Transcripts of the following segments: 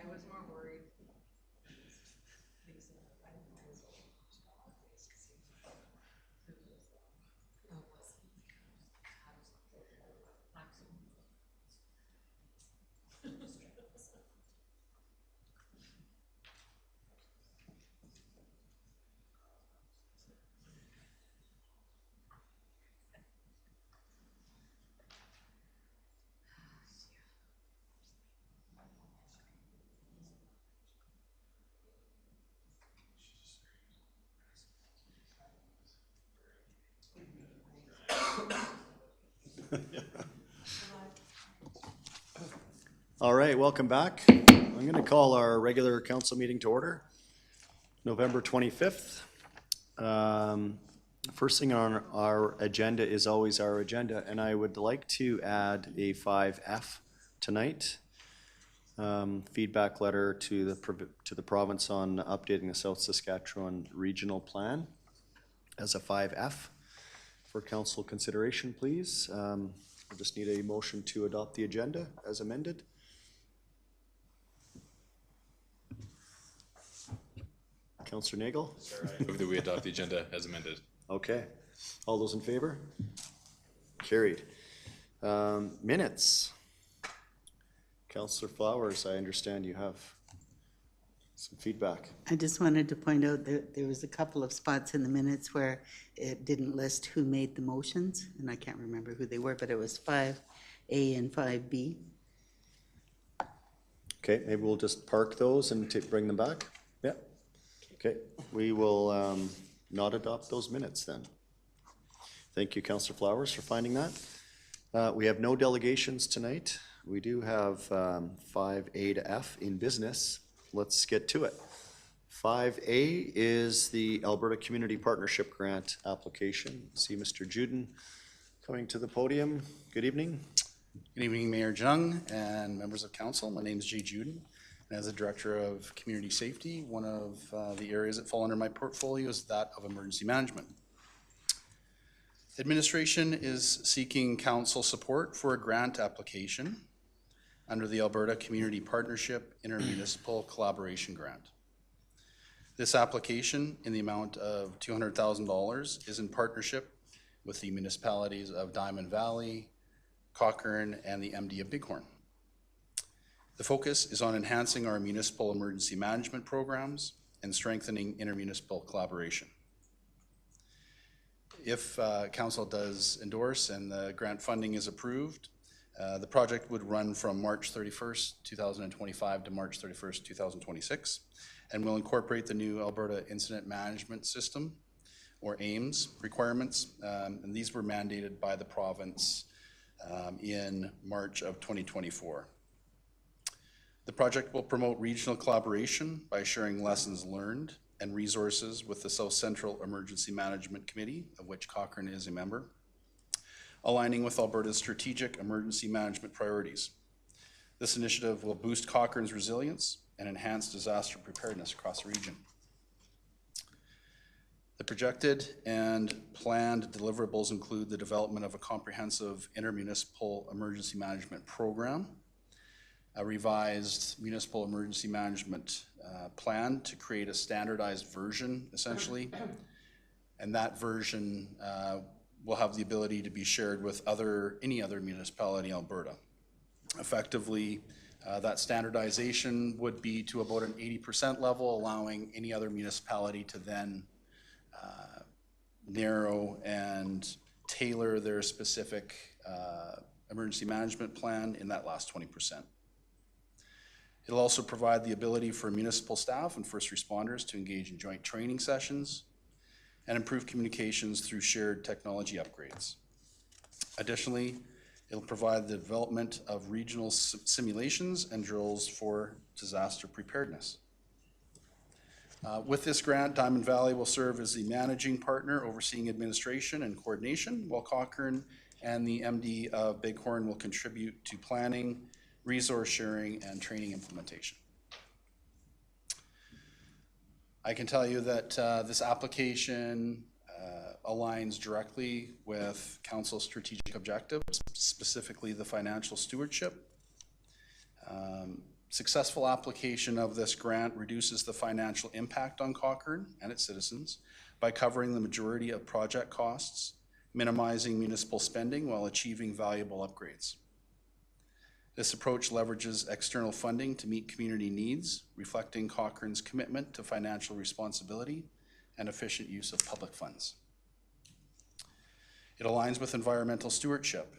I was more worried. All right, welcome back. I'm going to call our regular council meeting to order, November 25th. First thing on our agenda is always our agenda, and I would like to add a 5F tonight. Feedback letter to the province on updating the South Saskatchewan Regional Plan as a 5F for council consideration, please. I just need a motion to adopt the agenda as amended. Councillor Nagel? I move that we adopt the agenda as amended. Okay. All those in favor? Carried. Minutes. Councillor Flowers, I understand you have some feedback. I just wanted to point out that there was a couple of spots in the minutes where it didn't list who made the motions, and I can't remember who they were, but it was 5A and 5B. Okay, maybe we'll just park those and bring them back. Yeah. Okay, we will not adopt those minutes then. Thank you, Councillor Flowers, for finding that. We have no delegations tonight. We do have 5A to F in business. Let's get to it. 5A is the Alberta Community Partnership Grant application. See Mr. Juden coming to the podium. Good evening. Good evening, Mayor Jung and members of council. My name is Jay Juden, and as the Director of Community Safety, one of the areas that fall under my portfolio is that of emergency management. Administration is seeking council support for a grant application under the Alberta Community Partnership Intermunicipal Collaboration Grant. This application in the amount of $200,000 is in partnership with the municipalities of Diamond Valley, Cochrane, and the MD of Bighorn. The focus is on enhancing our municipal emergency management programs and strengthening intermunicipal collaboration. If council does endorse and the grant funding is approved, the project would run from March 31st, 2025 to March 31st, 2026, and will incorporate the new Alberta Incident Management System, or AIMS, requirements, and these were mandated by the province in March of 2024. The project will promote regional collaboration by sharing lessons learned and resources with the South Central Emergency Management Committee, of which Cochrane is a member, aligning with Alberta's strategic emergency management priorities. This initiative will boost Cochrane's resilience and enhance disaster preparedness across the region. The projected and planned deliverables include the development of a comprehensive intermunicipal emergency management program, a revised municipal emergency management plan to create a standardized version, essentially, and that version will have the ability to be shared with any other municipality in Alberta. Effectively, that standardization would be to about an 80% level, allowing any other municipality to then narrow and tailor their specific emergency management plan in that last 20%. It'll also provide the ability for municipal staff and first responders to engage in joint training sessions and improve communications through shared technology upgrades. Additionally, it'll provide the development of regional simulations and drills for disaster preparedness. With this grant, Diamond Valley will serve as the managing partner overseeing administration and coordination, while Cochrane and the MD of Bighorn will contribute to planning, resource sharing, and training implementation. I can tell you that this application aligns directly with Council's strategic objectives, specifically the financial stewardship. Successful application of this grant reduces the financial impact on Cochrane and its citizens by covering the majority of project costs, minimizing municipal spending while achieving valuable upgrades. This approach leverages external funding to meet community needs, reflecting Cochrane's commitment to financial responsibility and efficient use of public funds. It aligns with environmental stewardship.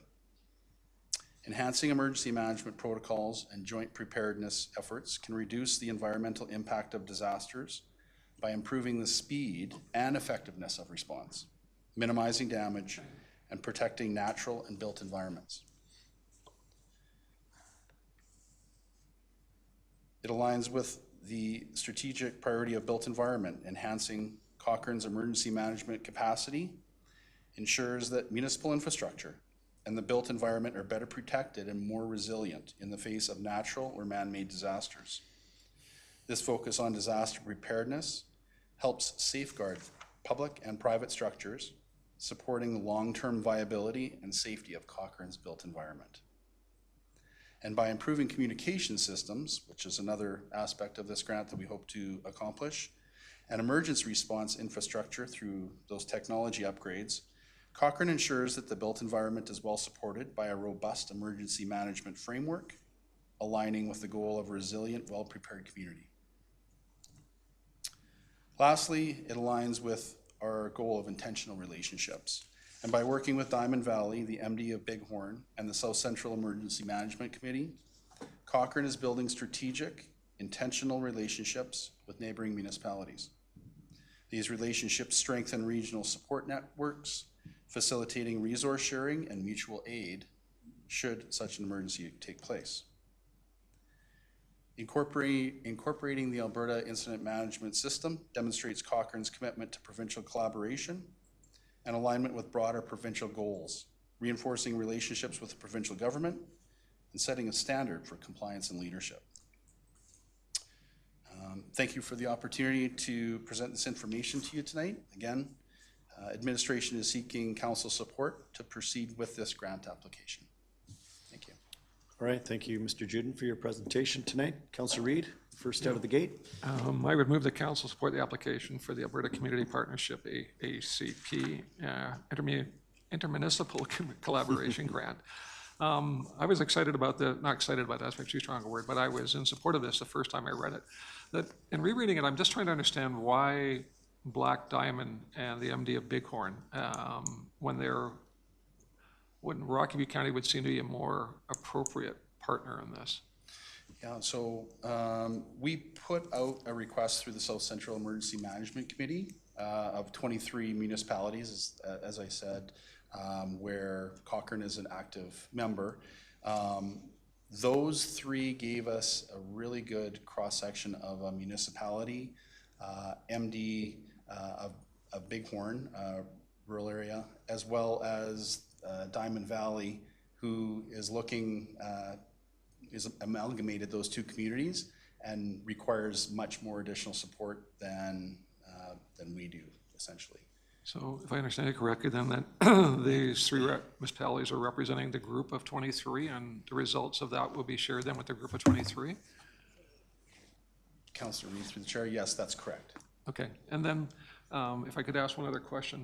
Enhancing emergency management protocols and joint preparedness efforts can reduce the environmental impact of disasters by improving the speed and effectiveness of response, minimizing damage, and protecting natural and built environments. It aligns with the strategic priority of built environment, enhancing Cochrane's emergency management capacity, ensures that municipal infrastructure and the built environment are better protected and more resilient in the face of natural or man-made disasters. This focus on disaster preparedness helps safeguard public and private structures, supporting the long-term viability and safety of Cochrane's built environment. And by improving communication systems, which is another aspect of this grant that we hope to accomplish, and emergency response infrastructure through those technology upgrades, Cochrane ensures that the built environment is well supported by a robust emergency management framework, aligning with the goal of a resilient, well-prepared community. Lastly, it aligns with our goal of intentional relationships. And by working with Diamond Valley, the MD of Bighorn, and the South Central Emergency Management Committee, Cochrane is building strategic, intentional relationships with neighboring municipalities. These relationships strengthen regional support networks, facilitating resource sharing and mutual aid should such an emergency take place. Incorporating the Alberta Incident Management System demonstrates Cochrane's commitment to provincial collaboration and alignment with broader provincial goals, reinforcing relationships with the provincial government and setting a standard for compliance and leadership. Thank you for the opportunity to present this information to you tonight. Again, administration is seeking council support to proceed with this grant application. Thank you. All right, thank you, Mr. Juden, for your presentation tonight. Councillor Reid, first out of the gate. I would move the council support the application for the Alberta Community Partnership, ACP, Intermunicipal Collaboration Grant. I was excited about not excited about that's too strong a word, but I was in support of this the first time I read it. That in rereading it, I'm just trying to understand why Black Diamond and the MD of Bighorn, when Rocky County would seem to be a more appropriate partner in this. Yeah, so we put out a request through the South Central Emergency Management Committee of 23 municipalities, as I said, where Cochrane is an active member. Those three gave us a really good cross-section of a municipality, MD of Bighorn, rural area, as well as Diamond Valley, who is looking, is amalgamated those two communities and requires much more additional support than we do, essentially. So if I understand it correctly, then that these three municipalities are representing the group of 23, and the results of that will be shared then with the group of 23? Councillor Reid, through the chair, yes, that's correct. Okay, and then if I could ask one other question,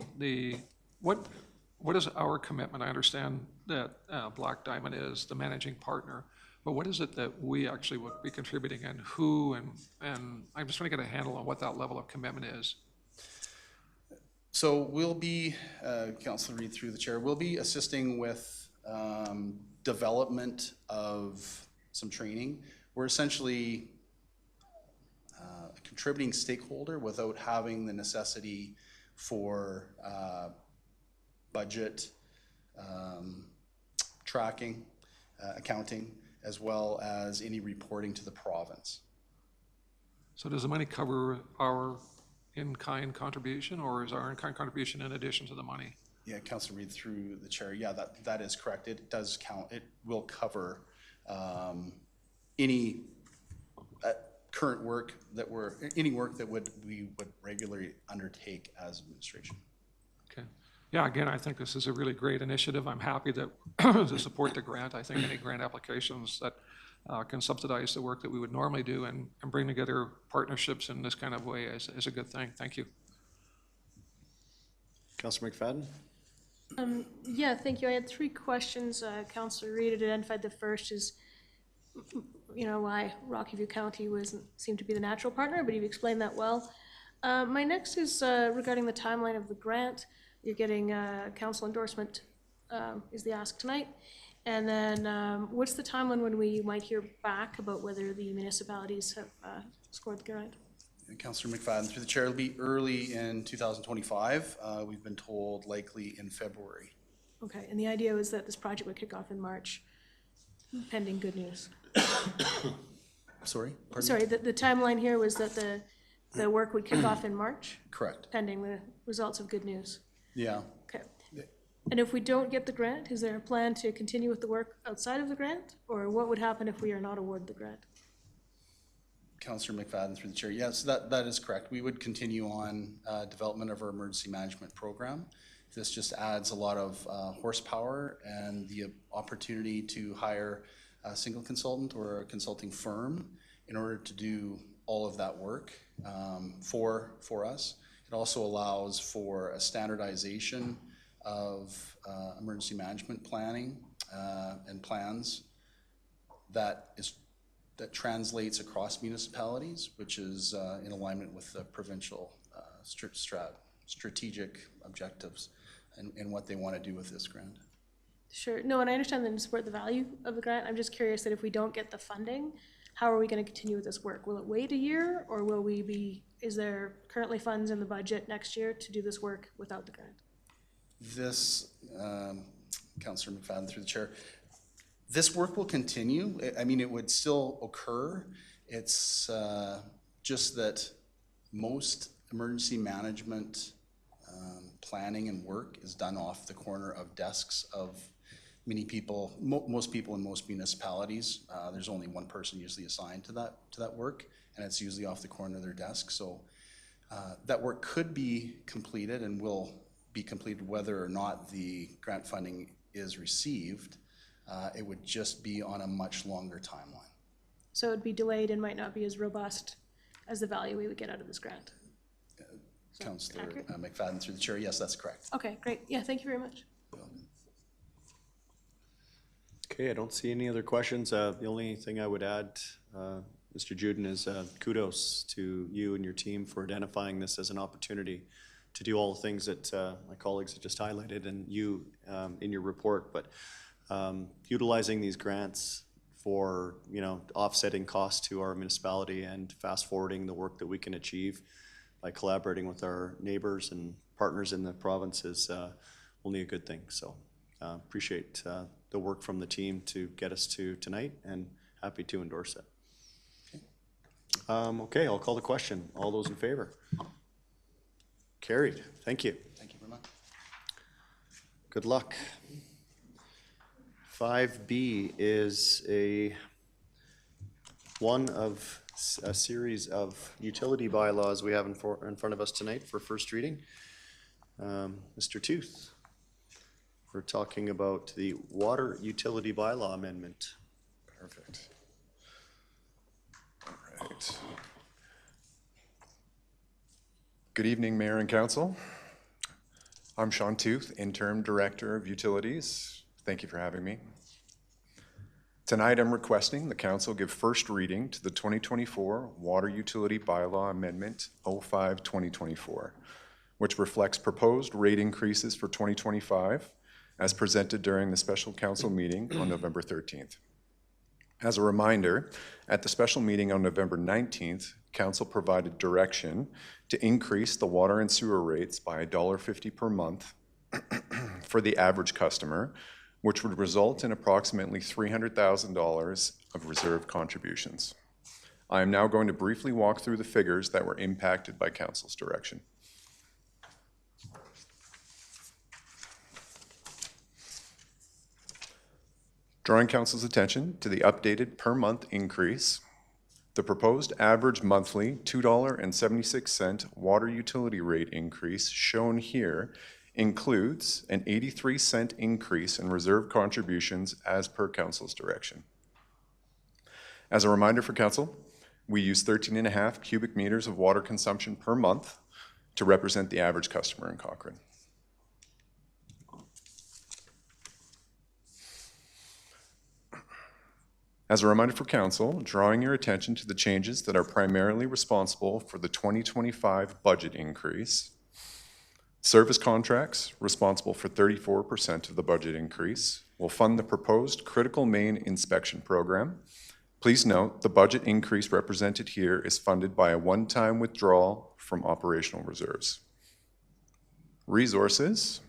what is our commitment? I understand that Black Diamond is the managing partner, but what is it that we actually would be contributing, and who, and I'm just trying to get a handle on what that level of commitment is. So we'll be, Councillor Reid through the chair, we'll be assisting with development of some training. We're essentially a contributing stakeholder without having the necessity for budget, tracking, accounting, as well as any reporting to the province. So does the money cover our in-kind contribution, or is our in-kind contribution in addition to the money? Yeah, Councillor Reid through the chair. Yeah, that is correct. It does count. It will cover any current work that any work that we would regularly undertake as administration. Okay. Yeah, again, I think this is a really great initiative. I'm happy that to support the grant. I think any grant applications that can subsidize the work that we would normally do and bring together partnerships in this kind of way is a good thing. Thank you. Councillor McFadden? Yeah, thank you. I had three questions. Councillor Reid had identified the first is, why Rocky View County seemed to be the natural partner, but you've explained that well. My next is regarding the timeline of the grant. You're getting council endorsement is the ask tonight. And then what's the timeline when we might hear back about whether the municipalities have scored the grant? Councillor McFadden, through the chair, it'll be early in 2025. We've been told likely in February. Okay, and the idea was that this project would kick off in March, pending good news. Sorry? Pardon? Sorry, the timeline here was that the work would kick off in March, Correct. pending the results of good news. Yeah. Okay. And if we don't get the grant, is there a plan to continue with the work outside of the grant? Or what would happen if we are not awarded the grant? Councillor McFadden, through the chair. Yes, that is correct. We would continue on development of our emergency management program. This just adds a lot of horsepower and the opportunity to hire a single consultant or a consulting firm in order to do all of that work for us. It also allows for a standardization of emergency management planning and plans that translates across municipalities, which is in alignment with the provincial strategic objectives and what they want to do with this grant. Sure. No, and I understand and support the value of the grant. I'm just curious that if we don't get the funding, how are we going to continue with this work? Will it wait a year, or is there currently funds in the budget next year to do this work without the grant? This, Councillor McFadden, through the chair, this work will continue. I mean, it would still occur. It's just that most emergency management planning and work is done off the corner of desks of many people, most people in most municipalities. There's only one person usually assigned to that work, and it's usually off the corner of their desk. So that work could be completed and will be completed whether or not the grant funding is received. It would just be on a much longer timeline. So it would be delayed and might not be as robust as the value we would get out of this grant. Councillor accurate? McFadden, through the chair, yes, that's correct. Okay, great. Yeah, thank you very much. Okay, I don't see any other questions. The only thing I would add, Mr. Juden, is kudos to you and your team for identifying this as an opportunity to do all the things that my colleagues have just highlighted and you in your report. But utilizing these grants for offsetting costs to our municipality and fast forwarding the work that we can achieve by collaborating with our neighbors and partners in the province is only a good thing. So appreciate the work from the team to get us to tonight and happy to endorse it. Okay, I'll call the question. All those in favor? Carried. Thank you. Thank you very much. Good luck. 5B is one of a series of utility bylaws we have in front of us tonight for first reading. Mr. Tooth, we're talking about the water utility bylaw amendment. Perfect. All right. Good evening, Mayor and Council. I'm Sean Tooth, Interim Director of Utilities. Thank you for having me. Tonight, I'm requesting the Council give first reading to the 2024 Water Utility Bylaw Amendment 05-2024, which reflects proposed rate increases for 2025 as presented during the special council meeting on November 13th. As a reminder, at the special meeting on November 19th, Council provided direction to increase the water and sewer rates by $1.50 per month for the average customer, which would result in approximately $300,000 of reserve contributions. I am now going to briefly walk through the figures that were impacted by Council's direction. Drawing Council's attention to the updated per month increase, the proposed average monthly $2.76 water utility rate increase shown here includes an 83-cent increase in reserve contributions as per Council's direction. As a reminder for council, we use 13.5 cubic meters of water consumption per month to represent the average customer in Cochrane. As a reminder for council, drawing your attention to the changes that are primarily responsible for the 2025 budget increase. Service contracts, responsible for 34% of the budget increase, will fund the proposed critical main inspection program. Please note, the budget increase represented here is funded by a one-time withdrawal from operational reserves. Resources,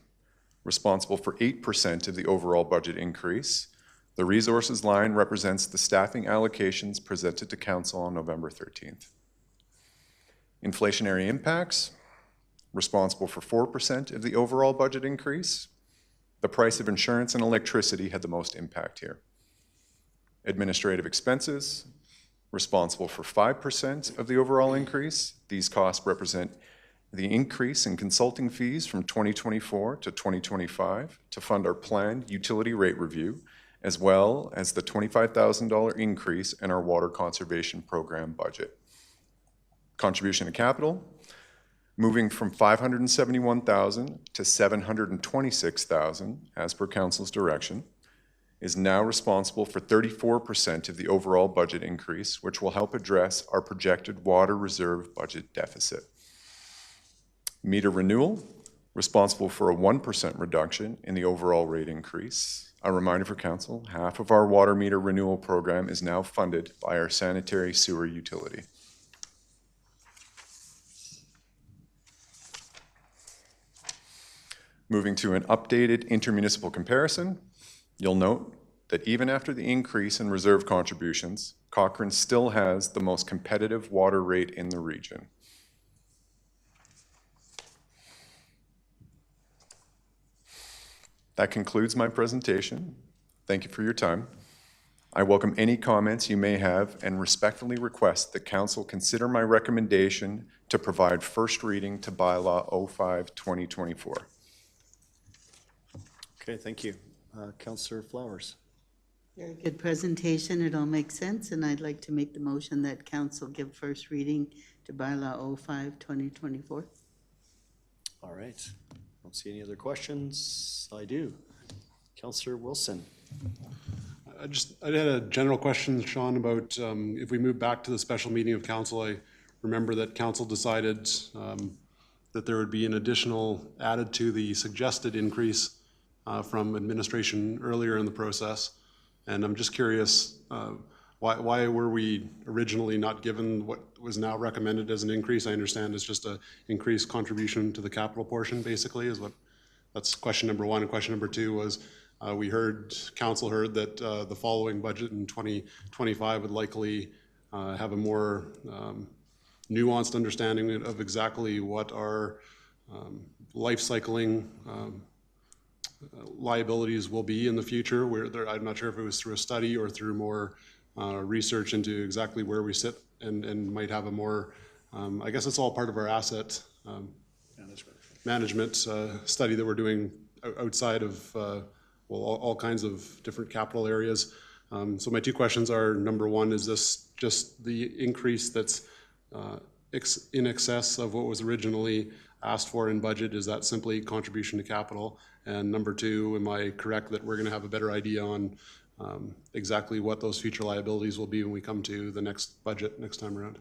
responsible for 8% of the overall budget increase. The resources line represents the staffing allocations presented to council on November 13th. Inflationary impacts, responsible for 4% of the overall budget increase. The price of insurance and electricity had the most impact here. Administrative expenses, responsible for 5% of the overall increase. These costs represent the increase in consulting fees from 2024 to 2025 to fund our planned utility rate review, as well as the $25,000 increase in our water conservation program budget. Contribution to capital, moving from $571,000 to $726,000 as per council's direction, is now responsible for 34% of the overall budget increase, which will help address our projected water reserve budget deficit. Meter renewal, responsible for a 1% reduction in the overall rate increase. A reminder for council, half of our water meter renewal program is now funded by our sanitary sewer utility. Moving to an updated intermunicipal comparison, you'll note that even after the increase in reserve contributions, Cochrane still has the most competitive water rate in the region. That concludes my presentation. Thank you for your time. I welcome any comments you may have and respectfully request that council consider my recommendation to provide first reading to bylaw 05-2024. Okay, thank you. Councillor Flowers. Very good presentation. It all makes sense, and I'd like to make the motion that council give first reading to bylaw 05-2024. All right. Don't see any other questions. I do. Councillor Wilson. I had a general question, Sean, about if we move back to the special meeting of council. I remember that council decided that there would be an additional added to the suggested increase from administration earlier in the process. And I'm just curious, why were we originally not given what was now recommended as an increase? I understand it's just an increased contribution to the capital portion, basically, that's question number one. And question number two was, council heard that the following budget in 2025 would likely have a more nuanced understanding of exactly what our life cycling liabilities will be in the future. I'm not sure if it was through a study or through more research into exactly where we sit and might have a more, I guess it's all part of our asset management study that we're doing outside of all kinds of different capital areas. So my two questions are, number one, is this just the increase that's in excess of what was originally asked for in budget? Is that simply contribution to capital? And number two, am I correct that we're going to have a better idea on exactly what those future liabilities will be when we come to the next budget next time around?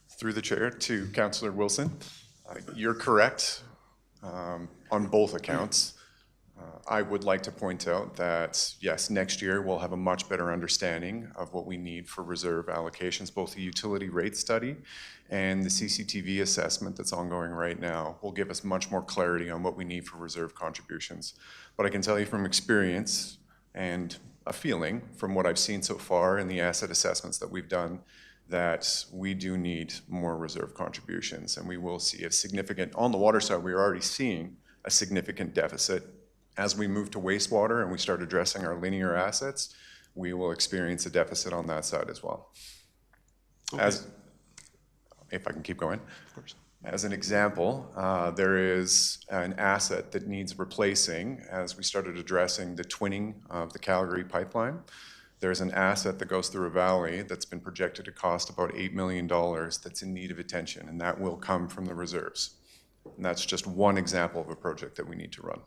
Through the chair to Councillor Wilson, you're correct on both accounts. I would like to point out that, yes, next year we'll have a much better understanding of what we need for reserve allocations. Both the utility rate study and the CCTV assessment that's ongoing right now will give us much more clarity on what we need for reserve contributions. But I can tell you from experience and a feeling from what I've seen so far in the asset assessments that we've done, that we do need more reserve contributions, and we will see a significant, on the water side, we're already seeing a significant deficit. As we move to wastewater and we start addressing our linear assets, we will experience a deficit on that side as well. Okay. If I can keep going. Of course. As an example, there is an asset that needs replacing as we started addressing the twinning of the Calgary pipeline. there's an asset that goes through a valley that's been projected to cost about $8 million that's in need of attention, and that will come from the reserves. And that's just one example of a project that we need to run.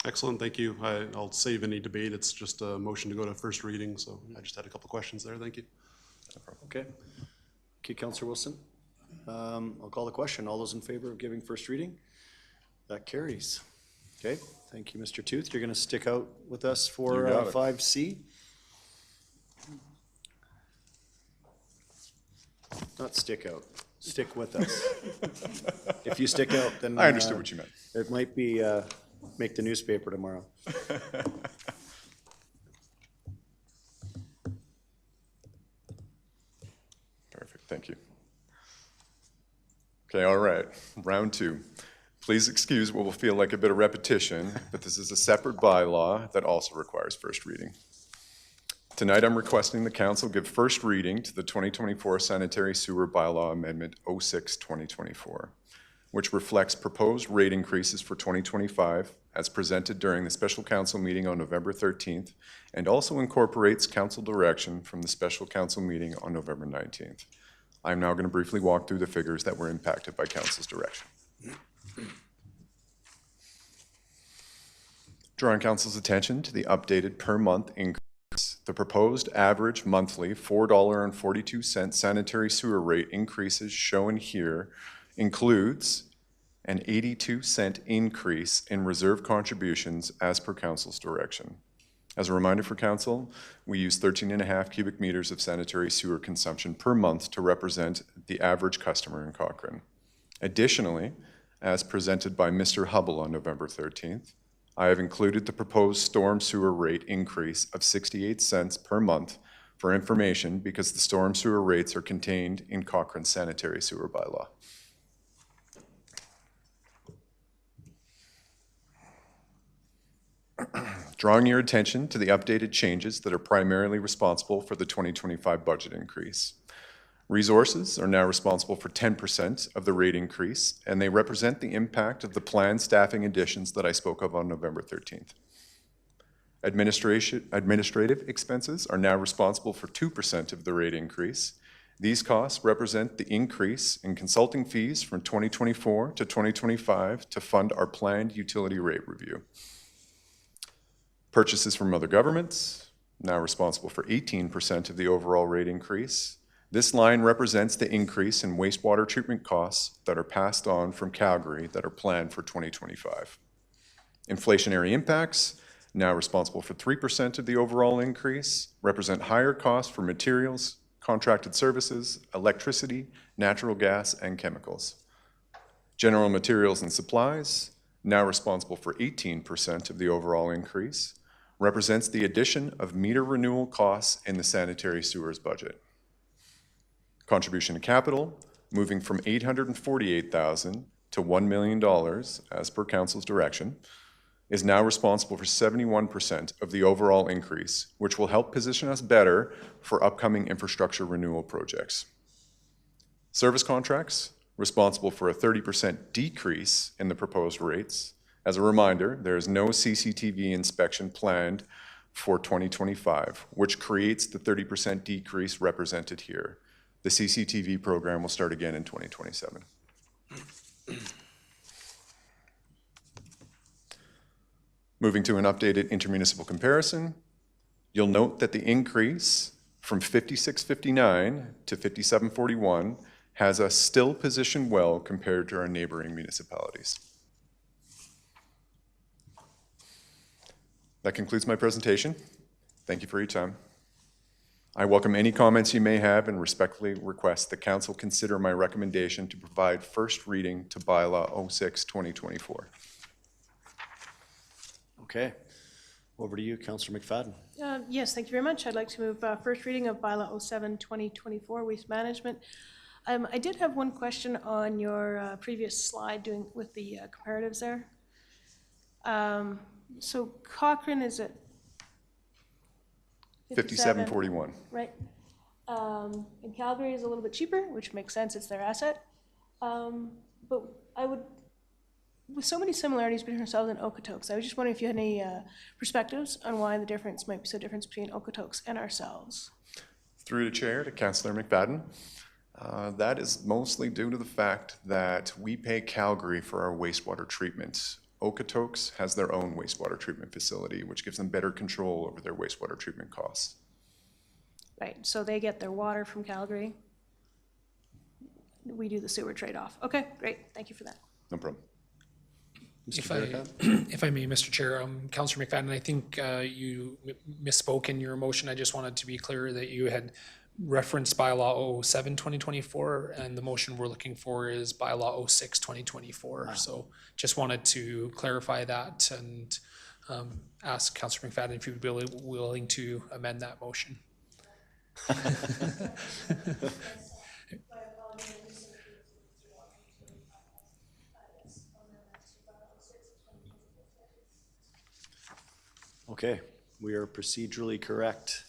Excellent, thank you. I'll save any debate. It's just a motion to go to first reading, so I just had a couple questions there. Thank you. Okay. Okay, Counselor Wilson. I'll call the question. All those in favor of giving first reading? That carries. Okay, thank you, Mr. Tooth. You're going to stick out with us for You got it. 5C? Not stick out, stick with us. If you stick out, then. I understood what you meant. It might be, make the newspaper tomorrow. Perfect, thank you. Okay, all right, round two. Please excuse what will feel like a bit of repetition, but this is a separate bylaw that also requires first reading. Tonight, I'm requesting the council give first reading to the 2024 Sanitary Sewer Bylaw Amendment 06-2024, which reflects proposed rate increases for 2025 as presented during the special council meeting on November 13th, and also incorporates council direction from the special council meeting on November 19th. I'm now going to briefly walk through the figures that were impacted by council's direction. Drawing council's attention to the updated per month increase, the proposed average monthly $4.42 sanitary sewer rate increases shown here includes an 82-cent increase in reserve contributions as per council's direction. As a reminder for council, we use 13.5 cubic meters of sanitary sewer consumption per month to represent the average customer in Cochrane. Additionally, as presented by Mr. Hubble on November 13th, I have included the proposed storm sewer rate increase of 68 cents per month for information because the storm sewer rates are contained in Cochrane's sanitary sewer bylaw. Drawing your attention to the updated changes that are primarily responsible for the 2025 budget increase. Resources are now responsible for 10% of the rate increase, and they represent the impact of the planned staffing additions that I spoke of on November 13th. Administrative expenses are now responsible for 2% of the rate increase. These costs represent the increase in consulting fees from 2024 to 2025 to fund our planned utility rate review. Purchases from other governments, now responsible for 18% of the overall rate increase. This line represents the increase in wastewater treatment costs that are passed on from Calgary that are planned for 2025. Inflationary impacts, now responsible for 3% of the overall increase, represent higher costs for materials, contracted services, electricity, natural gas, and chemicals. General materials and supplies, now responsible for 18% of the overall increase, represents the addition of meter renewal costs in the sanitary sewers budget. Contribution to capital, moving from $848,000 to $1 million, as per council's direction, is now responsible for 71% of the overall increase, which will help position us better for upcoming infrastructure renewal projects. Service contracts, responsible for a 30% decrease in the proposed rates. As a reminder, there is no CCTV inspection planned for 2025, which creates the 30% decrease represented here. The CCTV program will start again in 2027. Moving to an updated intermunicipal comparison, you'll note that the increase from 56.59 to 57.41 has us still positioned well compared to our neighboring municipalities. That concludes my presentation. Thank you for your time. I welcome any comments you may have and respectfully request the council consider my recommendation to provide first reading to bylaw 06-2024. Okay. Over to you, Councillor McFadden. Yes, thank you very much. I'd like to move first reading of bylaw 07-2024 waste management. I did have one question on your previous slide with the comparatives there. So Cochrane is at 57.41. Right. And Calgary is a little bit cheaper, which makes sense, it's their asset. But with so many similarities between ourselves and Okotoks, I was just wondering if you had any perspectives on why the difference might be so different between Okotoks and ourselves. Through the chair to Councillor McFadden. That is mostly due to the fact that we pay Calgary for our wastewater treatment. Okotoks has their own wastewater treatment facility, which gives them better control over their wastewater treatment costs. Right, so they get their water from Calgary. We do the sewer trade-off. Okay, great, thank you for that. No problem. If I may, Mr. Chair, Councillor McFadden, I think you misspoke in your motion. I just wanted to be clear that you had referenced bylaw 07, 2024, and the motion we're looking for is bylaw 06, 2024. So just wanted to clarify that and ask Councillor McFadden if you'd be willing to amend that motion. Okay, we are procedurally correct.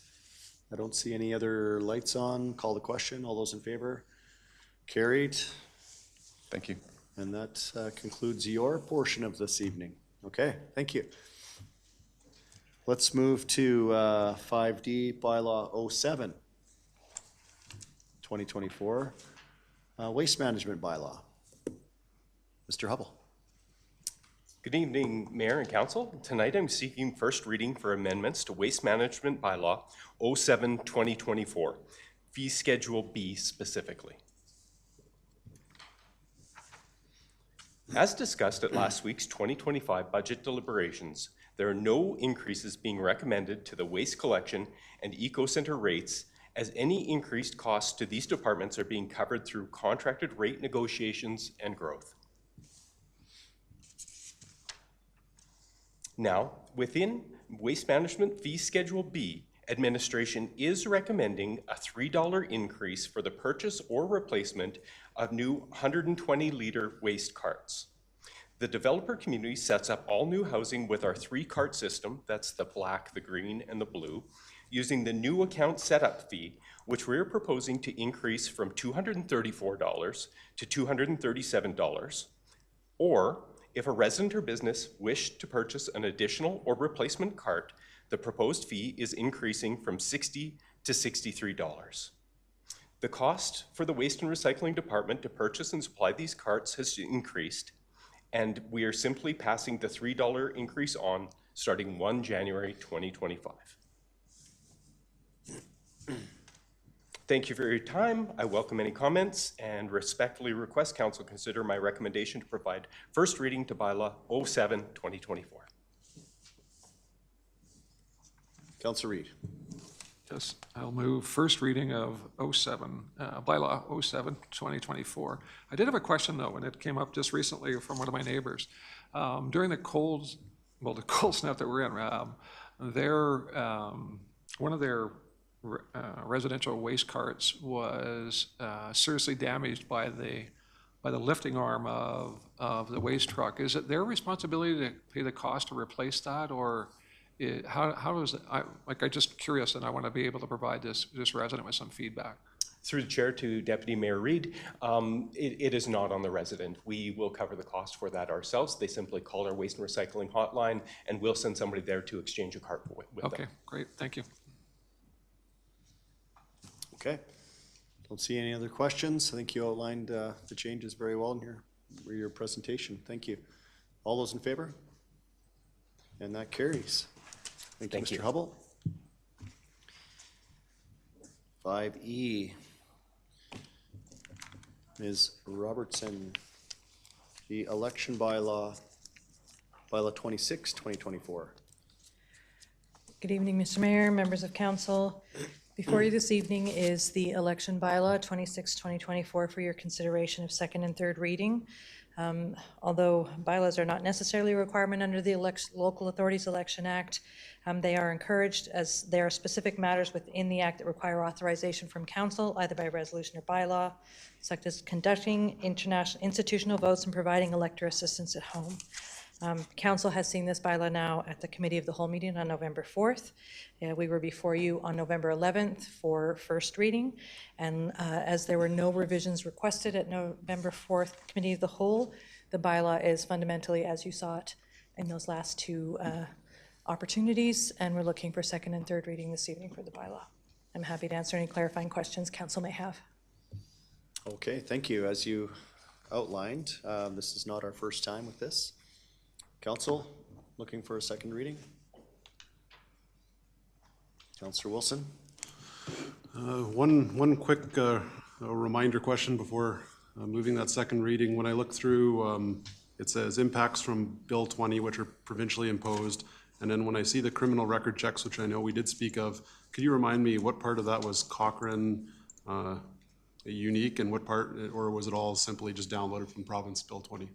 I don't see any other lights on. Call the question. All those in favor? Carried. Thank you. And that concludes your portion of this evening. Okay, thank you. Let's move to 5D bylaw 07, 2024, waste management bylaw. Mr. Hubble. Good evening, Mayor and Council. Tonight I'm seeking first reading for amendments to Waste Management Bylaw 07, 2024, Fee Schedule B specifically. As discussed at last week's 2025 budget deliberations, there are no increases being recommended to the waste collection and eco-center rates, as any increased costs to these departments are being covered through contracted rate negotiations and growth. Now, within Waste Management Fee Schedule B, administration is recommending a $3 increase for the purchase or replacement of new 120-liter waste carts. The developer community sets up all new housing with our 3-cart system, that's the black, the green, and the blue, using the new account setup fee, which we're proposing to increase from $234 to $237, or if a resident or business wished to purchase an additional or replacement cart, the proposed fee is increasing from $60 to $63. The cost for the Waste and Recycling Department to purchase and supply these carts has increased, and we are simply passing the $3 increase on starting 1 January 2025. Thank you for your time. I welcome any comments and respectfully request Council consider my recommendation to provide first reading to bylaw 07, 2024. Councilor Reid. Yes, I'll move first reading of 07, bylaw 07, 2024. I did have a question though, when it came up just recently from one of my neighbors. During the cold snap that we're in, one of their residential waste carts was seriously damaged by the lifting arm of the waste truck. Is it their responsibility to pay the cost to replace that, or how is it? I'm just curious, and I want to be able to provide this resident with some feedback. Through the chair to Deputy Mayor Reid, it is not on the resident. We will cover the cost for that ourselves. They simply call our waste and recycling hotline, and we'll send somebody there to exchange a cart with them. Okay, great, thank you. Okay. Don't see any other questions. I think you outlined the changes very well in your presentation. Thank you. All those in favor? And that carries. Thank you, Mr. Hubble. 5E. Ms. Robertson, the election bylaw 26, 2024. Good evening, Mr. Mayor, members of council. Before you this evening is the election bylaw 26, 2024 for your consideration of second and third reading. Although bylaws are not necessarily a requirement under the Local Authorities Election Act, they are encouraged as there are specific matters within the act that require authorization from council, either by resolution or bylaw, such as conducting institutional votes and providing elector assistance at home. Council has seen this bylaw now at the Committee of the Whole meeting on November 4th. We were before you on November 11th for first reading, and as there were no revisions requested at November 4th Committee of the Whole, The bylaw is fundamentally, as you saw it in those last two opportunities, and we're looking for second and third reading this evening for the bylaw. I'm happy to answer any clarifying questions council may have. Okay, thank you. As you outlined, this is not our first time with this. Council, looking for a second reading? Councillor Wilson? One quick reminder question before moving that second reading. When I look through, it says impacts from Bill 20, which are provincially imposed. And then when I see the criminal record checks, which I know we did speak of, could you remind me what part of that was Cochrane unique and what part, or was it all simply just downloaded from Province Bill 20?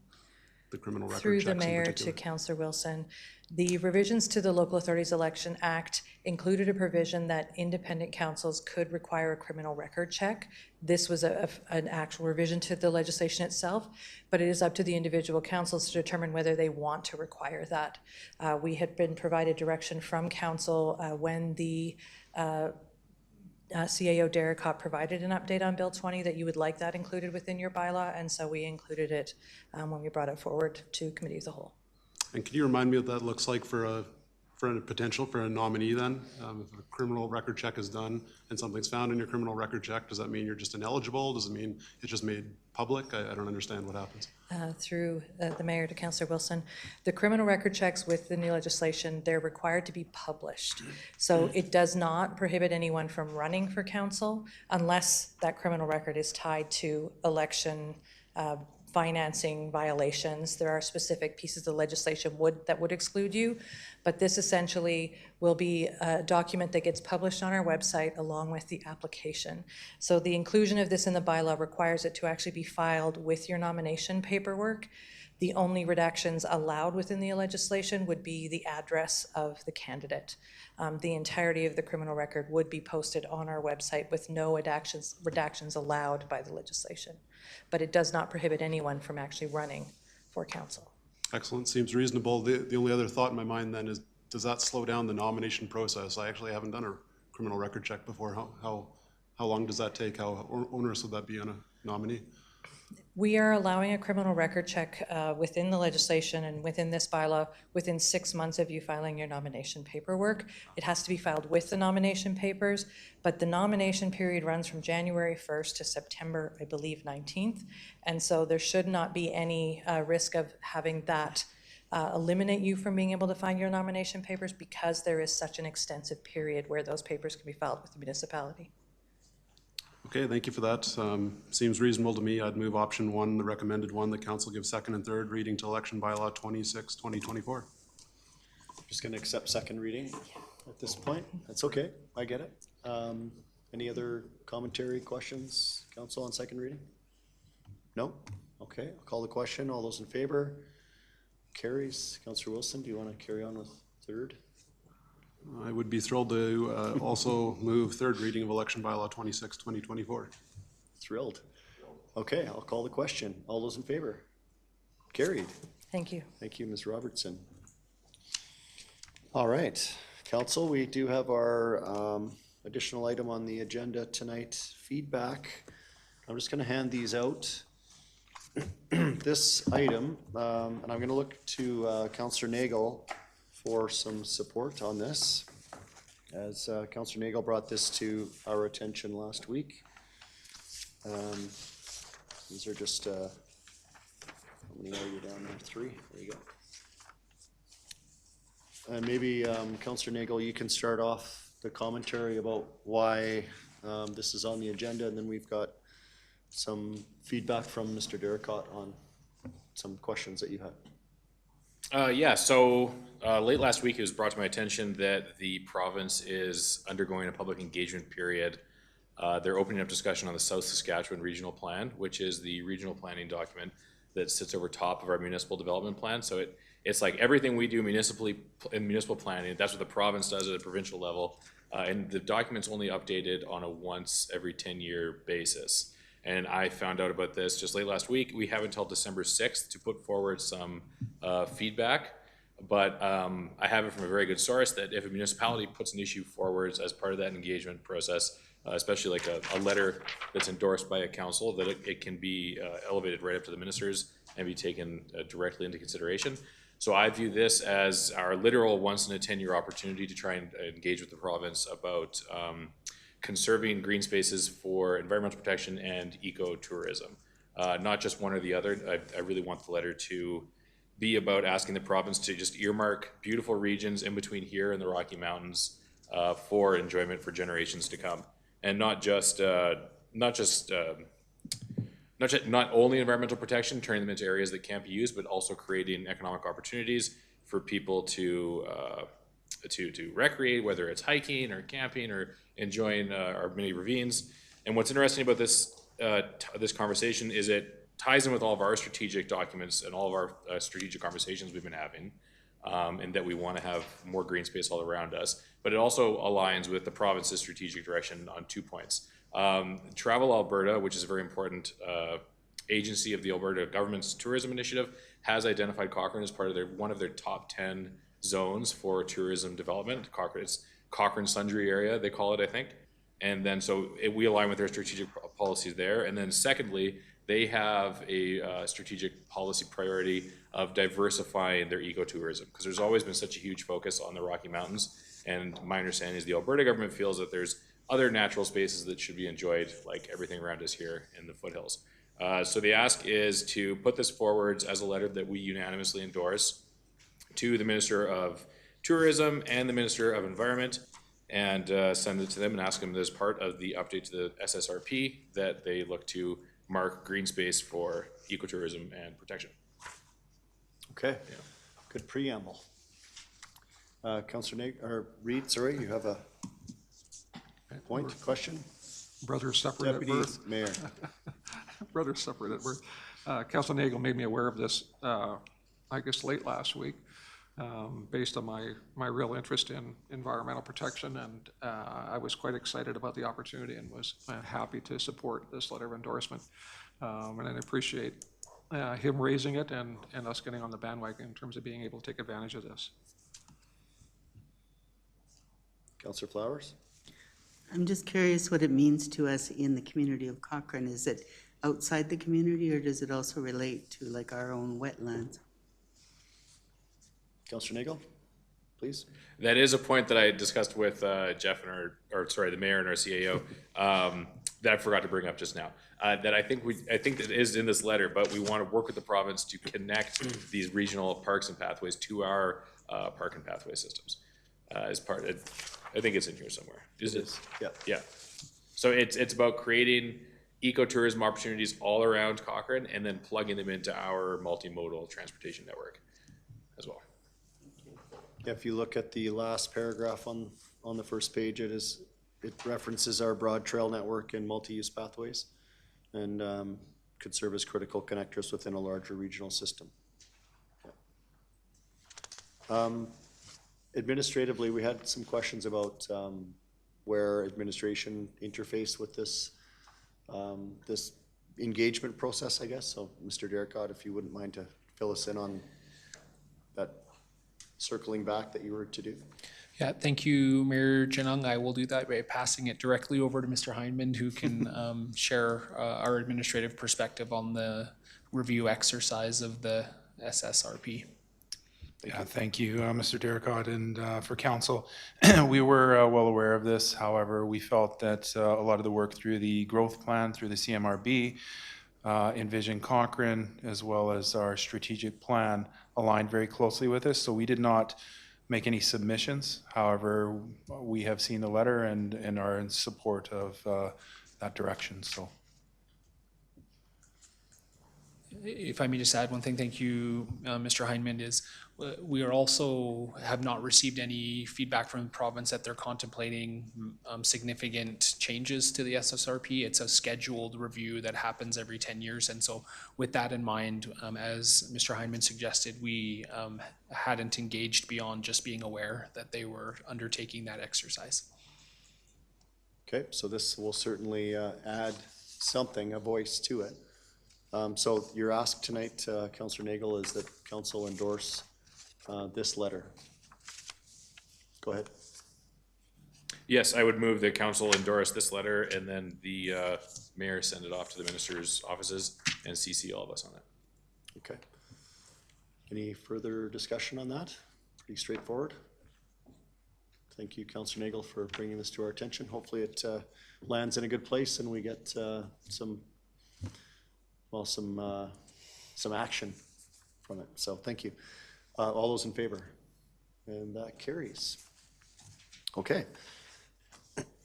The criminal record Through checks the in mayor to particular? Councillor Wilson, the revisions to the Local Authorities Election Act included a provision that independent councils could require a criminal record check. This was an actual revision to the legislation itself, but it is up to the individual councils to determine whether they want to require that. We had been provided direction from council when the CAO Derek Hopp provided an update on Bill 20 that you would like that included within your bylaw, and so we included it when we brought it forward to committee as a whole. And can you remind me what that looks like for a potential for a nominee then? If a criminal record check is done and something's found in your criminal record check, does that mean you're just ineligible? Does it mean it's just made public? I don't understand what happens. Through the mayor to Councillor Wilson, the criminal record checks with the new legislation, they're required to be published. So it does not prohibit anyone from running for council unless that criminal record is tied to election financing violations. There are specific pieces of legislation that would exclude you, but this essentially will be a document that gets published on our website along with the application. So the inclusion of this in the bylaw requires it to actually be filed with your nomination paperwork. The only redactions allowed within the legislation would be the address of the candidate. The entirety of the criminal record would be posted on our website with no redactions allowed by the legislation. But it does not prohibit anyone from actually running for council. Excellent, seems reasonable. The only other thought in my mind then is, does that slow down the nomination process? I actually haven't done a criminal record check before. How long does that take? How onerous would that be on a nominee? We are allowing a criminal record check within the legislation and within this bylaw within 6 months of you filing your nomination paperwork. It has to be filed with the nomination papers, but the nomination period runs from January 1st to September, I believe, 19th. And so there should not be any risk of having that eliminate you from being able to find your nomination papers because there is such an extensive period where those papers can be filed with the municipality. Okay, thank you for that. Seems reasonable to me. I'd move option 1, the recommended one, that council gives second and third reading to election bylaw 26, 2024. Just going to accept second reading at this point. That's okay. I get it. Any other commentary, questions, council, on second reading? No? Okay, I'll call the question. All those in favor? Carries. Councillor Wilson, do you want to carry on with third? I would be thrilled to also move third reading of election bylaw 26, 2024. Thrilled. Okay, I'll call the question. All those in favor? Carried. Thank you. Thank you, Ms. Robertson. All right, council, we do have our additional item on the agenda tonight, feedback. I'm just going to hand these out. This item, and I'm going to look to Councillor Nagel for some support on this, as Councillor Nagel brought this to our attention last week. These are just, how many are you down there? 3? There you go. And maybe, Councillor Nagel, you can start off the commentary about why this is on the agenda, and then we've got some feedback from Mr. Derricott on some questions that you had. Yeah, so late last week, it was brought to my attention that the province is undergoing a public engagement period. They're opening up discussion on the South Saskatchewan Regional Plan, which is the regional planning document that sits over top of our municipal development plan. So it's like everything we do municipally in municipal planning, that's what the province does at a provincial level. And the document's only updated on a once every 10-year basis. And I found out about this just late last week. We have until December 6th to put forward some feedback, but I have it from a very good source that if a municipality puts an issue forward as part of that engagement process, especially like a letter that's endorsed by a council, that it can be elevated right up to the ministers and be taken directly into consideration. So I view this as our literal once in a 10-year opportunity to try and engage with the province about conserving green spaces for environmental protection and ecotourism. Not just one or the other. I really want the letter to be about asking the province to just earmark beautiful regions in between here and the Rocky Mountains for enjoyment for generations to come, and not only environmental protection, turning them into areas that can't be used, but also creating economic opportunities for people to recreate, whether it's hiking or camping or enjoying our many ravines. And what's interesting about this this conversation is it ties in with all of our strategic documents and all of our strategic conversations we've been having, and that we want to have more green space all around us. But it also aligns with the province's strategic direction on 2 points. Travel Alberta, which is a very important agency of the Alberta government's tourism initiative, has identified Cochrane as part of one of their top 10 zones for tourism development. It's Cochrane Sundry area, they call it, I think. And then we align with their strategic policies there. And then secondly, they have a strategic policy priority of diversifying their ecotourism, because there's always been such a huge focus on the Rocky Mountains. And my understanding is the Alberta government feels that there's other natural spaces that should be enjoyed, like everything around us here in the foothills. So the ask is to put this forward as a letter that we unanimously endorse to the Minister of Tourism and the Minister of Environment, and send it to them and ask them as part of the update to the SSRP that they look to mark green space for ecotourism and protection. Okay, good preamble. Councillor Reid, sorry, you have a point, question? Brothers separate at Deputy birth. Mayor. Brothers separate at birth. Councilor Nagel made me aware of this, I guess, late last week, based on my real interest in environmental protection, and I was quite excited about the opportunity and was happy to support this letter of endorsement. And I appreciate him raising it and us getting on the bandwagon in terms of being able to take advantage of this. Councillor Flowers? I'm just curious what it means to us in the community of Cochrane. Is it outside the community, or does it also relate to like our own wetlands? Councillor Nagel, please. That is a point that I discussed with Jeff and the mayor and our CAO, that I forgot to bring up just now. That I think that is in this letter, but we want to work with the province to connect these regional parks and pathways to our park and pathway systems. As part of, I think it's in here somewhere. Is it? Yeah. Yeah. So it's about creating ecotourism opportunities all around Cochrane and then plugging them into our multimodal transportation network as well. Yeah, if you look at the last paragraph on the first page, it references our broad trail network and multi-use pathways, and could serve as critical connectors within a larger regional system. Yeah. Administratively, we had some questions about where administration interfaced with this this engagement process, I guess. So, Mr. Derricott, if you wouldn't mind to fill us in on that circling back that you were to do. Yeah, thank you, Mayor Genung. I will do that by passing it directly over to Mr. Hindman, who can share our administrative perspective on the review exercise of the SSRP. Thank you, Mr. Derricott, and for council. We were well aware of this. However, we felt that a lot of the work through the growth plan, through the CMRB, Envision Cochrane, as well as our strategic plan, aligned very closely with this. So we did not make any submissions. However, we have seen the letter and are in support of that direction. So. If I may just add one thing, thank you, Mr. Hindman, is we are also have not received any feedback from the province that they're contemplating significant changes to the SSRP. It's a scheduled review that happens every 10 years. And so with that in mind, as Mr. Hindman suggested, we hadn't engaged beyond just being aware that they were undertaking that exercise. Okay, so this will certainly add something, a voice to it. So your ask tonight, Councillor Nagel, is that council endorse this letter. Go ahead. Yes, I would move that council endorse this letter and then the mayor send it off to the minister's offices and CC all of us on it. Okay. Any further discussion on that? Pretty straightforward. Thank you, Councillor Nagel, for bringing this to our attention. Hopefully it lands in a good place and we get some action from it. So thank you. All those in favor? And that carries. Okay.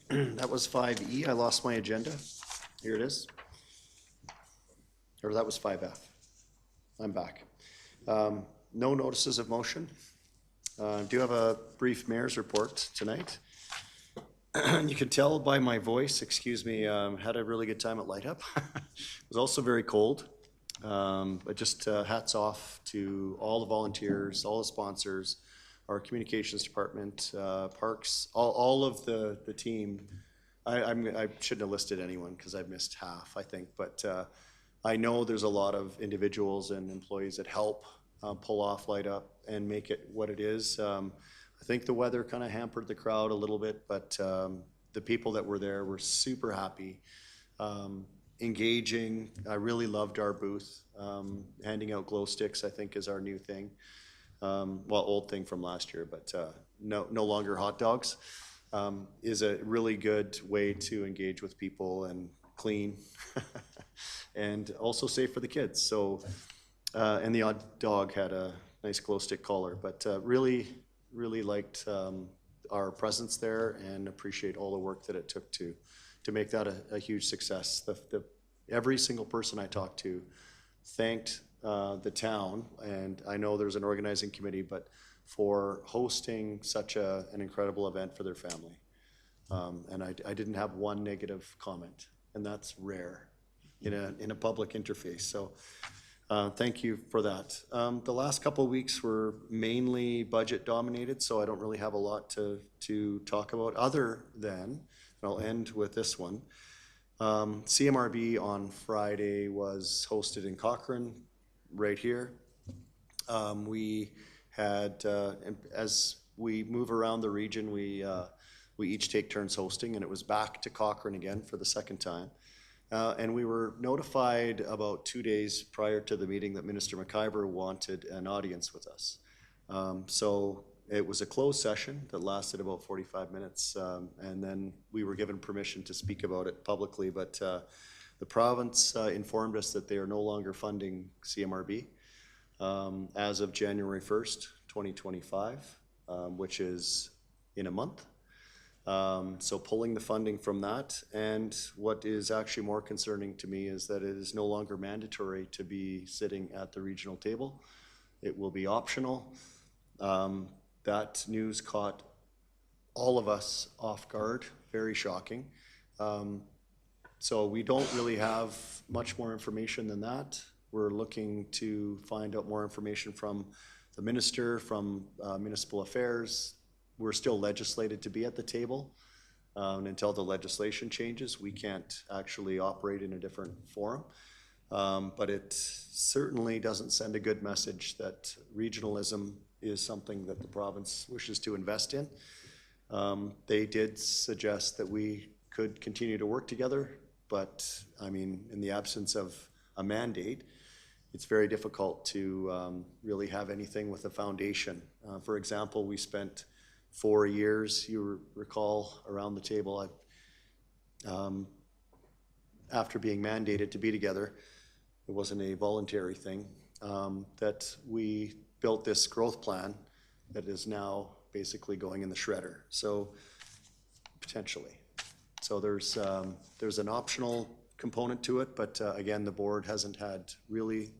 That was 5E. I lost my agenda. Here it is. Or that was 5F. I'm back. No notices of motion. Do have a brief mayor's report tonight. You can tell by my voice, excuse me, had a really good time at Light Up. It was also very cold. But just hats off to all the volunteers, all the sponsors, our communications department, parks, all of the team. I shouldn't have listed anyone because I've missed half, I think. But I know there's a lot of individuals and employees that help pull off Light Up and make it what it is. I think the weather kind of hampered the crowd a little bit, but the people that were there were super happy, engaging. I really loved our booth. Handing out glow sticks, I think, is our new thing. Well, old thing from last year, but no longer hot dogs. Is a really good way to engage with people and clean and also safe for the kids. So, and the odd dog had a nice glow stick collar, but really liked our presence there and appreciate all the work that it took to make that a huge success. Every single person I talked to thanked the town, and I know there's an organizing committee, but for hosting such an incredible event for their family. And I didn't have one negative comment, and that's rare in a public interface. So thank you for that. The last couple of weeks were mainly budget dominated, so I don't really have a lot to talk about other than, and I'll end with this one. CMRB on Friday was hosted in Cochrane, right here. We had, as we move around the region, we each take turns hosting, and it was back to Cochrane again for the second time. And we were notified about 2 days prior to the meeting that Minister McIver wanted an audience with us. So it was a closed session that lasted about 45 minutes, and then we were given permission to speak about it publicly, but the province informed us that they are no longer funding CMRB as of January 1st, 2025, which is in a month. So pulling the funding from that, and what is actually more concerning to me is that it is no longer mandatory to be sitting at the regional table. It will be optional. That news caught all of us off guard, very shocking. So we don't really have much more information than that. We're looking to find out more information from the minister, from municipal affairs. We're still legislated to be at the table. And until the legislation changes, we can't actually operate in a different forum. But it certainly doesn't send a good message that regionalism is something that the province wishes to invest in. They did suggest that we could continue to work together, but I mean, in the absence of a mandate, it's very difficult to really have anything with a foundation. For example, we spent 4 years, you recall, around the table, after being mandated to be together, it wasn't a voluntary thing, that we built this growth plan that is now basically going in the shredder. So potentially. So there's an optional component to it, but again, the board hasn't had really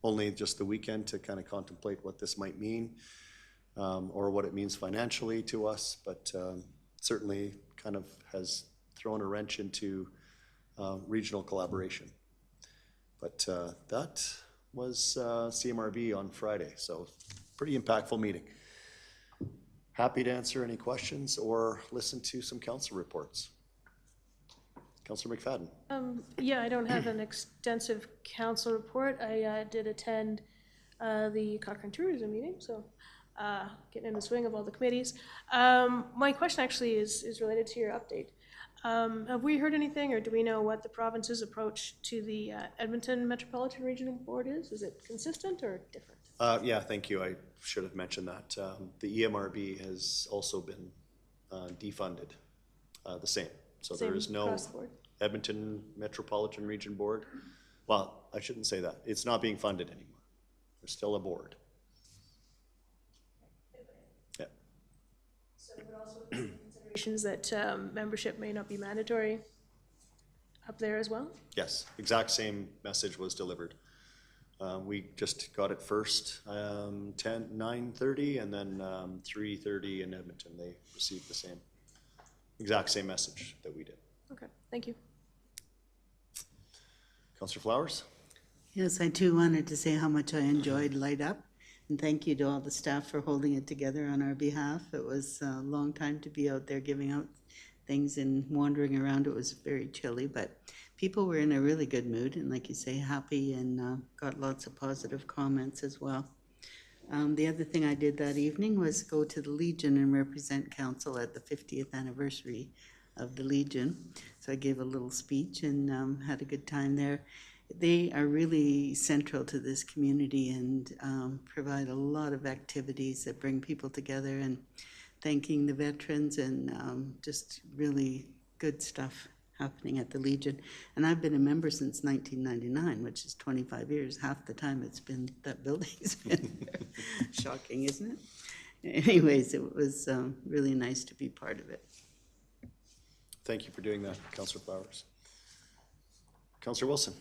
only just the weekend to kind of contemplate what this might mean or what it means financially to us, but certainly kind of has thrown a wrench into regional collaboration. But that was CMRB on Friday, so pretty impactful meeting. Happy to answer any questions or listen to some council reports. Councillor McFadden. Yeah, I don't have an extensive council report. I did attend the Cochrane Tourism meeting, so getting in the swing of all the committees. My question actually is related to your update. Have we heard anything, or do we know what the province's approach to the Edmonton Metropolitan Regional Board is? Is it consistent or different? Yeah, thank you. I should have mentioned that. The EMRB has also been defunded, the same. So there Same is no across the board? Edmonton Metropolitan Region Board. Well, I shouldn't say that. It's not being funded anymore. There's still a board. Yeah. So would also be considerations that membership may not be mandatory up there as well? Yes, exact same message was delivered. We just got it first, 9:30, and then 3:30 in Edmonton. They received the same, exact same message that we did. Okay, thank you. Councillor Flowers? Yes, I too wanted to say how much I enjoyed Light Up, and thank you to all the staff for holding it together on our behalf. It was a long time to be out there giving out things and wandering around. It was very chilly, but people were in a really good mood and, like you say, happy, and got lots of positive comments as well. The other thing I did that evening was go to the Legion and represent council at the 50th anniversary of the Legion. So I gave a little speech and had a good time there. They are really central to this community and provide a lot of activities that bring people together, and thanking the veterans, and just really good stuff happening at the Legion. And I've been a member since 1999, which is 25 years. Half the time it's been, that building's been there. Shocking, isn't it? Anyways, it was really nice to be part of it. Thank you for doing that, Councillor Flowers. Councillor Wilson?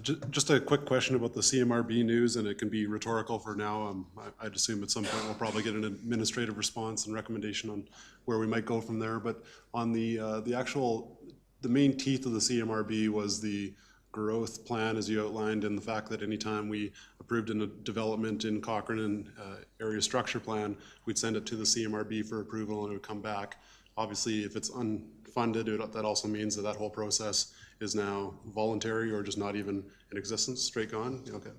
Just a quick question about the CMRB news, and it can be rhetorical for now. I'd assume at some point we'll probably get an administrative response and recommendation on where we might go from there. But on the main teeth of the CMRB was the growth plan, as you outlined, and the fact that anytime we approved a development in Cochrane and area structure plan, we'd send it to the CMRB for approval and it would come back. Obviously, if it's unfunded, that also means that whole process is now voluntary or just not even in existence, straight gone? Okay.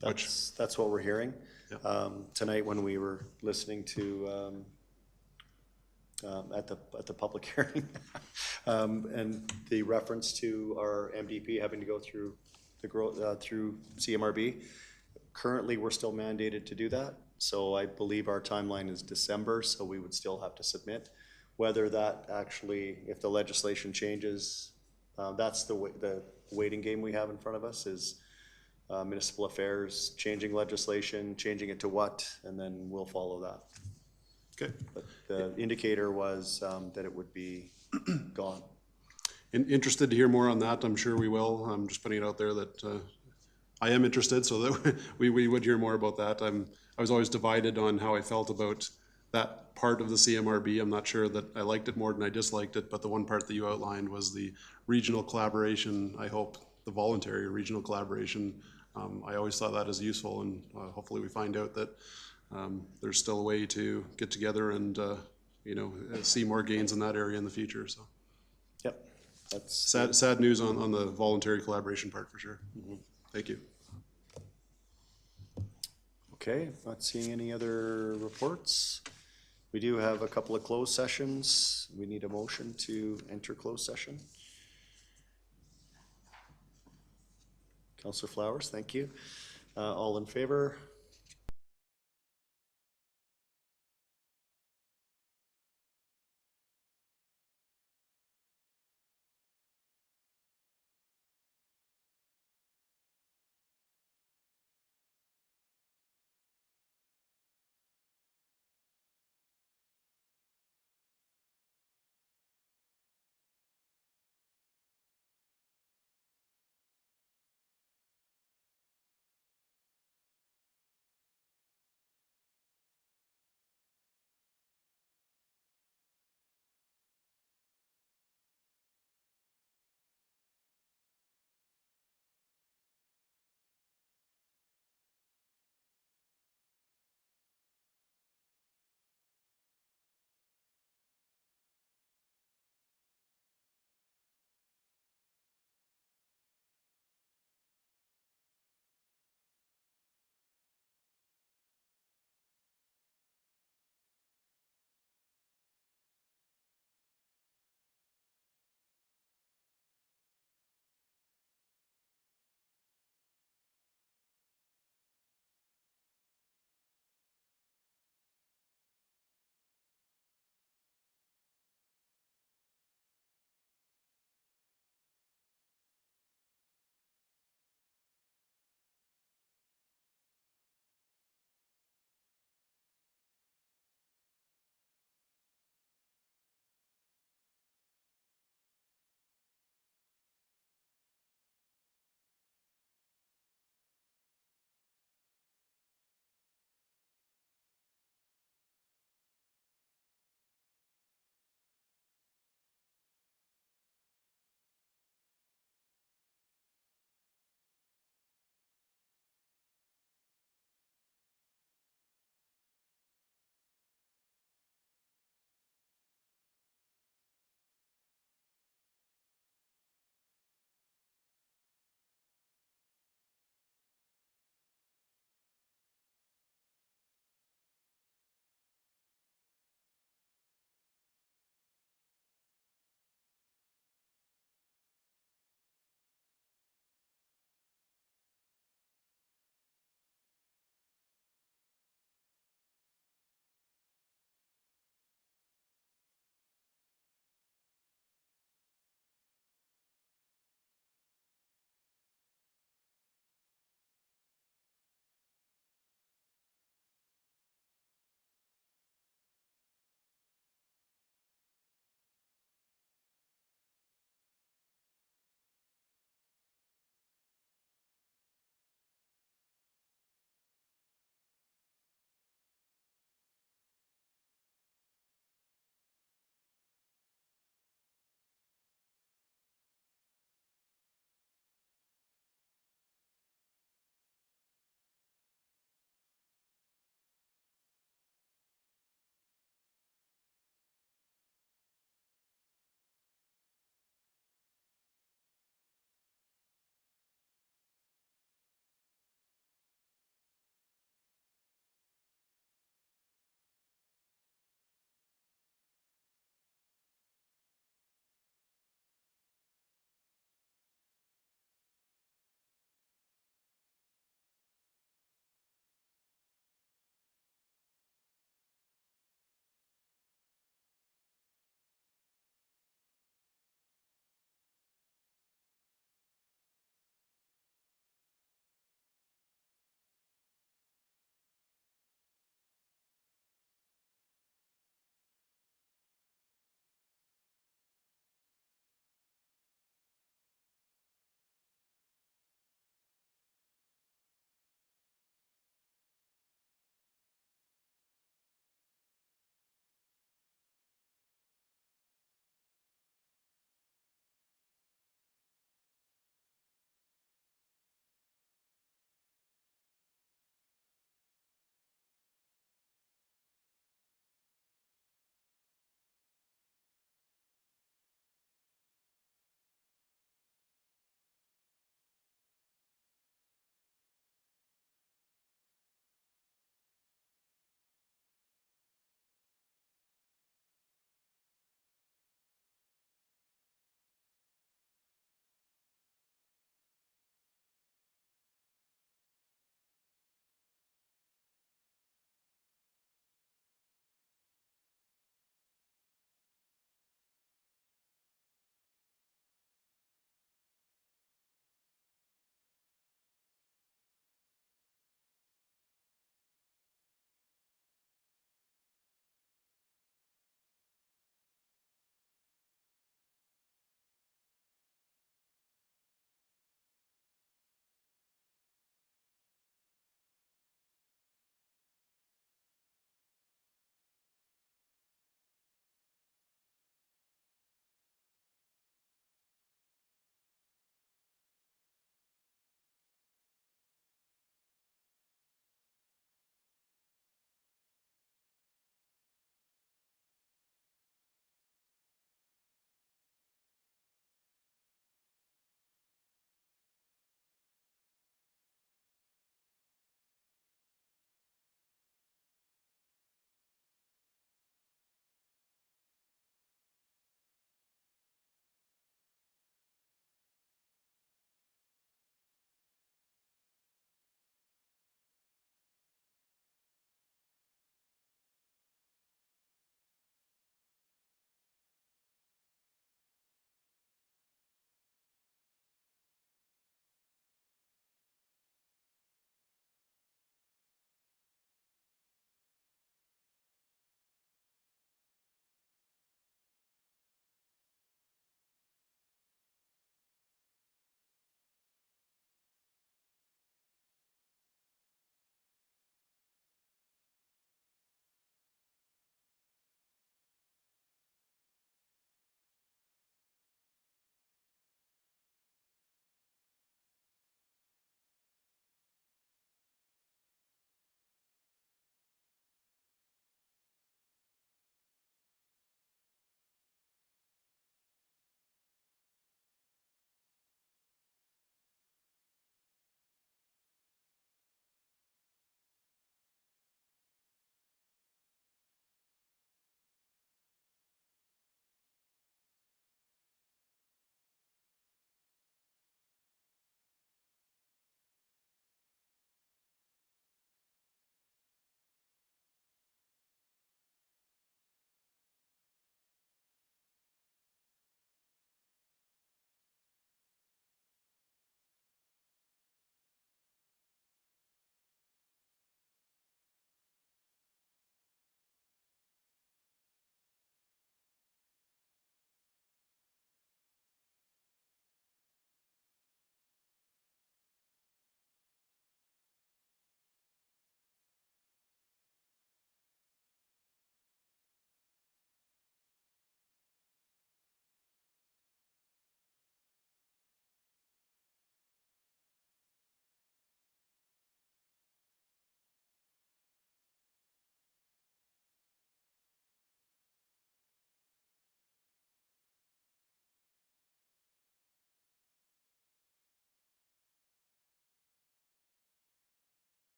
That's what we're hearing. Yeah. Tonight when we were listening to, at the public hearing, and the reference to our MDP having to go through through CMRB. Currently, we're still mandated to do that. So I believe our timeline is December, so we would still have to submit. Whether that actually, if the legislation changes, that's the waiting game we have in front of us, is municipal affairs, changing legislation, changing it to what, and then we'll follow that. Okay. But the indicator was that it would be gone. Interested to hear more on that. I'm sure we will. I'm just putting it out there that I am interested, so that we would hear more about that. I was always divided on how I felt about that part of the CMRB. I'm not sure that I liked it more than I disliked it, but the one part that you outlined was the regional collaboration. I hope the voluntary regional collaboration. I always thought that is useful, and hopefully we find out that there's still a way to get together and see more gains in that area in the future. So, yep, that's sad news on the voluntary collaboration part for sure. Mm-hmm. Thank you. Okay, not seeing any other reports. We do have a couple of closed sessions. We need a motion to enter closed session. Councillor Flowers, thank you. All in favor?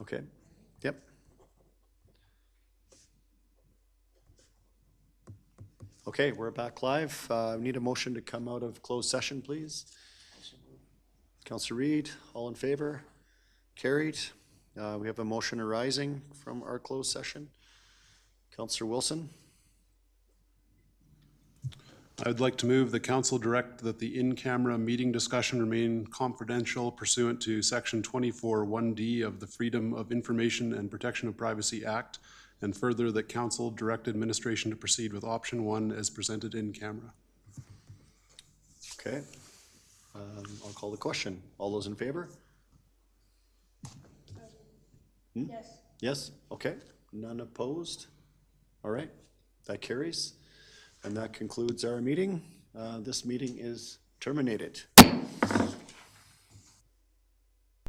Okay, yep. Okay, we're back live. We need a motion to come out of closed session, please. Counselor Reid, all in favor? Carried. We have a motion arising from our closed session. Counselor Wilson, I'd like to move the council direct that the in-camera meeting discussion remain confidential pursuant to section 24(1)D of the Freedom of Information and Protection of Privacy Act, and further that council direct administration to proceed with option 1 as presented in camera. okay. I'll call the question. All those in favor? Yes. Yes, okay. None opposed? All right, that carries. And that concludes our meeting. This meeting is terminated.